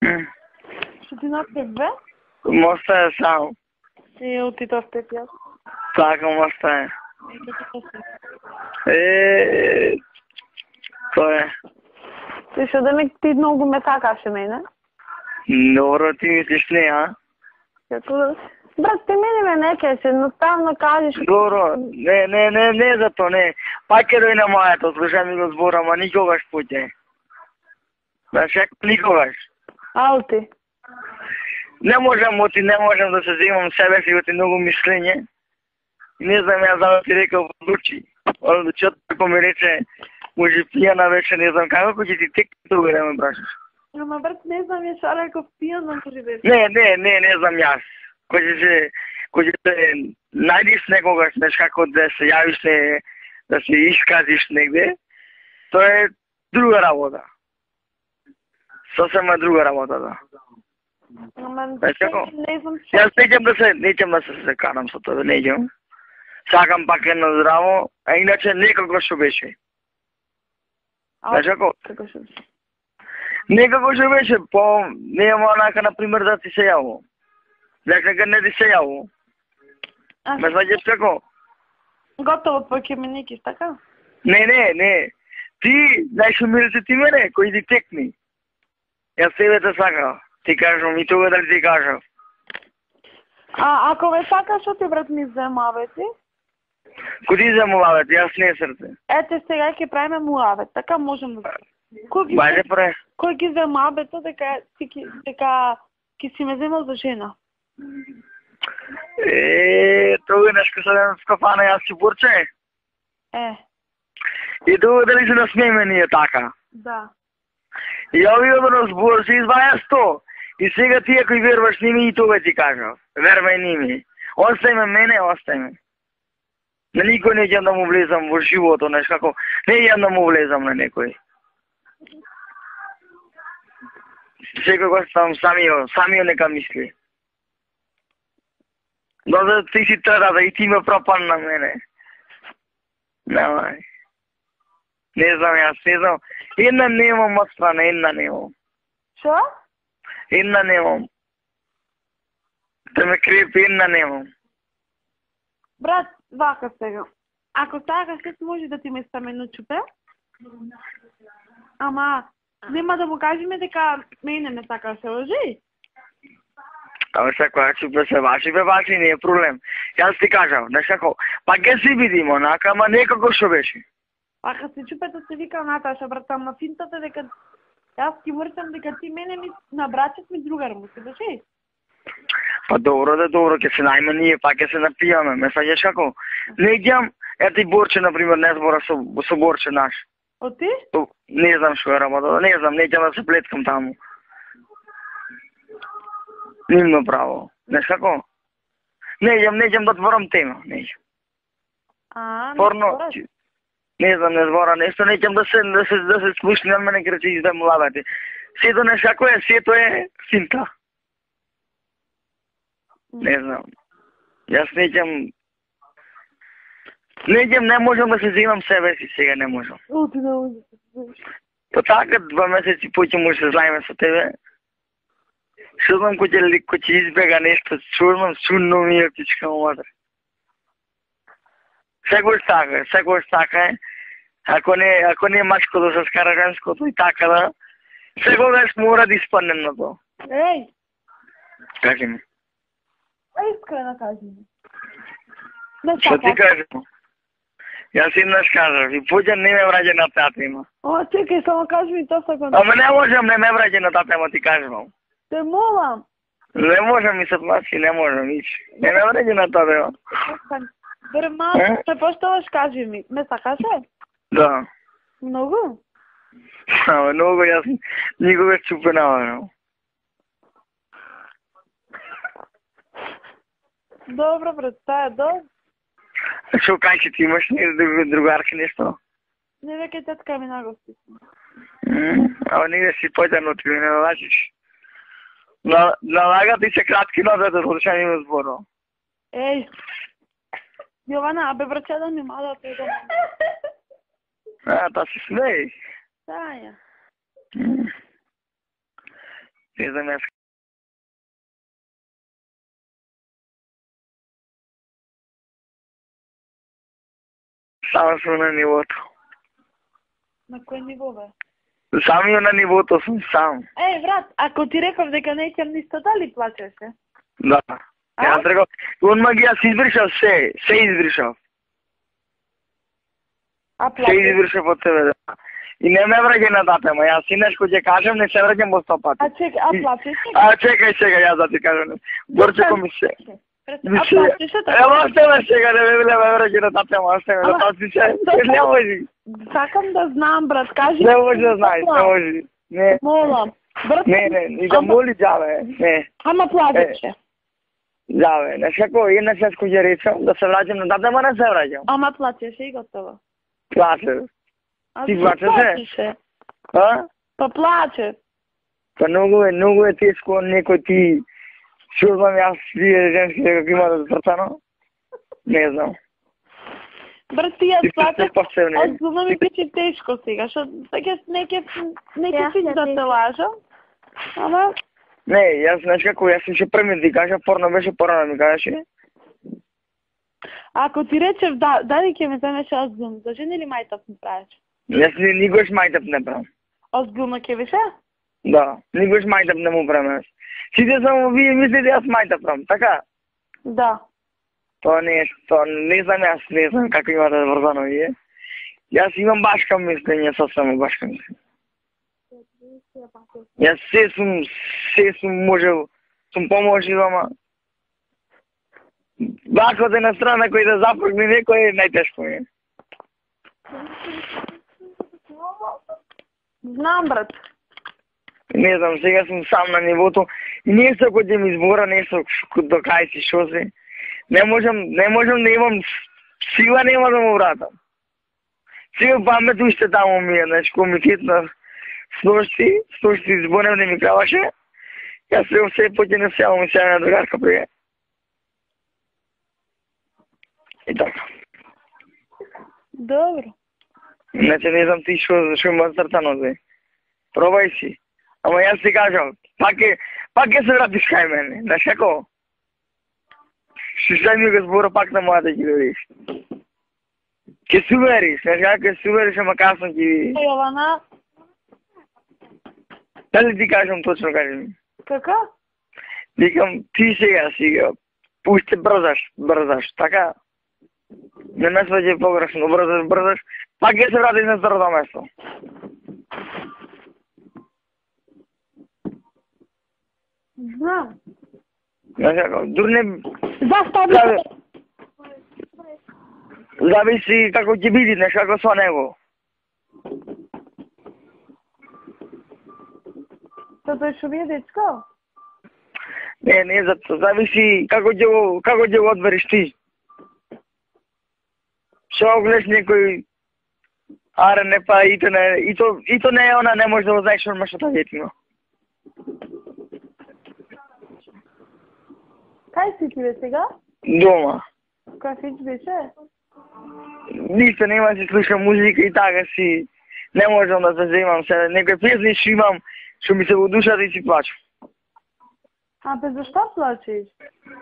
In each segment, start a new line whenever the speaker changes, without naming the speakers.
Што ти направи?
Моста е само.
Ти тоа степ јас.
Така моста е. Тоа е.
Ти што да ти многу ме сакаше мене?
Добро, ти мислиш не, а?
Како да... Брат, ти мене ме не кеше, едноставно кажеш...
Добро, не за тоа, не. Пак ќе дојде на моето, слушам ми го збора, ама никогаш поќе. Знаеш, никогаш.
Алти.
Не можам да се земам себе си, оти многу мислење. И не знам јас да ти рекал подлучи. Оно чот како ми рече, може пијана вече, не знам како ќе ти тек тога да ме прашаш.
Ама брат, не знам ја што реков пијана може вече.
Не знам јас. Кој ќе се најдиш некогаш, знаеш како да се јавиш, да се исказиш негде, тоа е друга работа. Сосема друга работа, да.
Ама
не знам што. Јас неќам да се карам со тоа, неќам. Сакам пак едно здраво, а иначе некако што беше. Знаеш како? Некако што беше, нема онака, например, да ти се јаво. Дека не ти се јаво. Ме сваѓаш како?
Готово, поќе ме некиш, така?
Не. Ти, знаеш што милите ти мене, кој ти текни. Јас тебе те сакав. Ти кажам и тога дали ти кажав.
Ако ве сакаш, што ти брат ми земаве ти?
Кој ти земаве ти, јас не срце.
Ете сега ќе правиме муавет, така можем да... Кој ги земавето дека ќе си ме земал за жена?
Тога нешко садем в кафана, јас си борче. И тога дали се насмееме ние така?
Да.
И ови одно збор се изваја 100. И сега тие кој веруваш ними и тога ти кажав. Вервај ними. Остај ме мене, остај ме. На никој не ќе да му влезам во живото, неш како. Не ќе да му влезам на некој. Секогаш сам самиот нека мисли. Но да ти си трада и ти ме пропан на мене. Немај. Не знам јас. Една немам отстрана, една немам.
Шо?
Една немам. Да ме крепи, една немам.
Брат, вака сега. Ако сакаш, може да ти ме стамено чупе. Ама, нема да му кажеме дека мене не сакаше, лжи?
Ама секоја чупе се ваши, не е проблем. Јас ти кажав, знаеш како, па ке си видим онака, ама некако што беше.
Ака се чупето се вика Наташа, брат, ама финтата дека јас ти мртам дека ти мене ми на братчет ми другар му се беше.
Па добро, ќе се најме ние, па ќе се напијаме, ме сваѓаш како? Не идам, ти Борче, например, не збора со Борче наш.
Ти?
Не знам што е работа, не знам, не ќе да се плеткам таму. Нивно право, знаеш како? Не идам да отворам тема, не идам. Порно, не знам, не збора нешто, не идам да се спушни на мене крачи да му лавате. Сето нешто како е, сето е финта. Не знам. Јас не можам да се земам себе си сега, не можам. По така 2 месеци поќе може се злајме со тебе. Што знам кој ќе избега нешто, чудно ми е пичка матер. Секојаш така е. Ако не мачко да се скара женското и така да, секогаш мора да испаднем на тоа.
Еј!
Кажи ми.
Искрено кажи ми.
Што ти кажем? Јас еднаш кажав, и поđa не ме враѓа на таа тема.
Чекај, само кажи ми тоа секунда.
Ама не можам, не ме враѓа на таа тема, ти кажувам.
Те молам.
Не можам и се пласи, не можам, ич. Не ме враѓа на таа тема.
Брма, се поштоваш, кажи ми. Ме сакаше?
Да.
Многу?
Ама многу, јас никога чупенава.
Добро, брат, таа е добро.
Што кај ти имаш другарки нешто?
Не, веќе тетка ми нагости.
Ама не си појдан од не налажиш. Налага ти се кратки нозете, слушај ми зборо.
Еј, Јована, абе браче да ми мала тега.
Та си смеј.
Да, ја.
Не знам јас. Само сум на нивото.
На кој ниво, бе?
Самиот на нивото сум сам.
Брат, ако ти реков дека неќам ништо, дали плачеше?
Да. Јас реков, онма ги јас избришав се избришав. Се избришав од тебе, да. И не ме враќај на тата, ма јас инеш кој ќе кажем, не се враќам во 100 пати.
Плачеш?
Чекај, јас да ти кажам. Борчеко ми се.
Плачеш?
Ево, оставе сега, не ме враќај на тата, ма оставе на тати се. Не може.
Сакам да знам, брат, кажи.
Не може да знаеш, не може. Не.
Молам.
Не, и да моли џаве, не.
Ама плачеше.
Џаве, не секој, еднаш јас кој ќе речам, да се враќам на тата, ма не се враќам.
Ама плачеше и готово.
Плаче. Ти плачеше?
Па плаче.
Па многу е тешко некој ти чувам јас тие женски дека има да трцано. Не знам.
Брат, ти јас плачеш, од зума ми биче тешко сега, шо не ќе да те лажам, ама...
Не, јас знаеш како, јас ќе преми ти кажа, порно беше порано ми кажеше.
Ако ти речев, дали ќе ме земеше од зум, за жени или мајтап ми правиш?
Јас никогаш мајтап не правам.
Озбилно ќе беше?
Да, никогаш мајтап не му правам. Сите само вие мислите јас мајтап правам, така?
Да.
Тоа не знам јас, не знам како имате врзано вие. Јас имам башка мислење, сосема башка мислење. Јас се сум можел, сум поможил, ама... Бакот е на страна кој да запргне некој е најтешко ми.
Знам, брат.
Не знам, сега сум сам на нивото. И нешто кој ќе ми избора, нешто до кај си, шо се. Не можам да имам сила, нема да му вратам. Сега памет уште таму ми е, значи кој ми хитна сношти збонев не ми краваше. Јас се поќе не сејам ми сега на другарка прија. И така.
Добро.
Значи не знам ти шо има срцано зе. Пробај си. Ама јас ти кажам, пак ќе се вратиш кај мене, знаеш како? Шишај ми го збора пак на мојата ќе додиш. Ке се увериш, знаеш како ке се увериш, ама касно ќе видиш.
Јована?
Дали ти кажам точно, кажи ми?
Како?
Викам, ти сега уште брзаш, така? Не ме сваѓај погрешно, брзаш, пак ќе се вратиш на старото место.
Знам.
Знаеш како, дурне...
Застави!
Зависи како ќе биде, знаеш како со него.
Тоа шо ви е дечко?
Не, зато зависи како ќе го одбереш ти. Шо огледаш некој аре не па и то не е она, не може да го знаеш орма што тоа има.
Кај си ти бе сега?
Дома.
Кафич беше?
Ништо, нема си слушам музика и така си. Не можам да се земам се. Некој песни што имам, што ми се во душата и си плачам.
А бе зашто плачеш?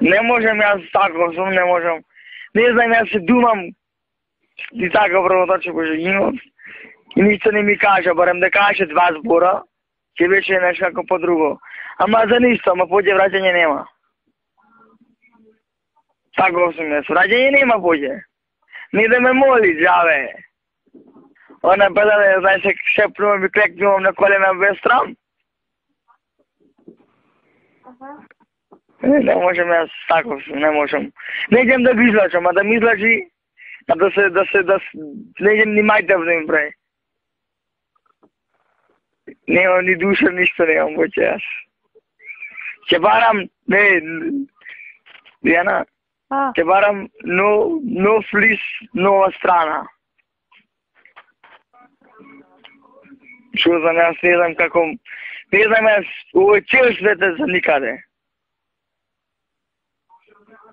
Не можам јас тако, не можам. Не знам, јас се думам и така правоточе по жегинот. И ништо не ми кажа, барем да каже 2 збора, ќе беше нешто како по-друго. Ама за ништо, ама поќе враќање нема. Тако сум јас, враќање нема поќе. Не да ме моли, џаве. Она педале, знаеш, шепнувам и клекнувам на колена без срам. Не можам јас тако сум, не можам. Не идем да го излачам, а да ми излачи, а да не идем ни мајтев да им прави. Немам ни душа, ништо немам поќе јас. Ќе барам, Дијана, ќе барам нов лист, нова страна. Шо знам јас, не знам како, не знам јас, овој цел свет е за никаде.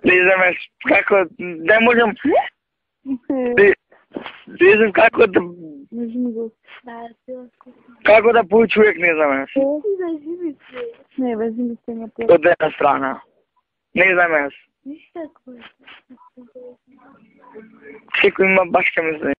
Не знам јас како, не можам, не знам како да, како да пој човек, не знам јас.
Не, вези ми се на
Од една страна. Не знам јас.
Ништо.
Секој има башка мислење.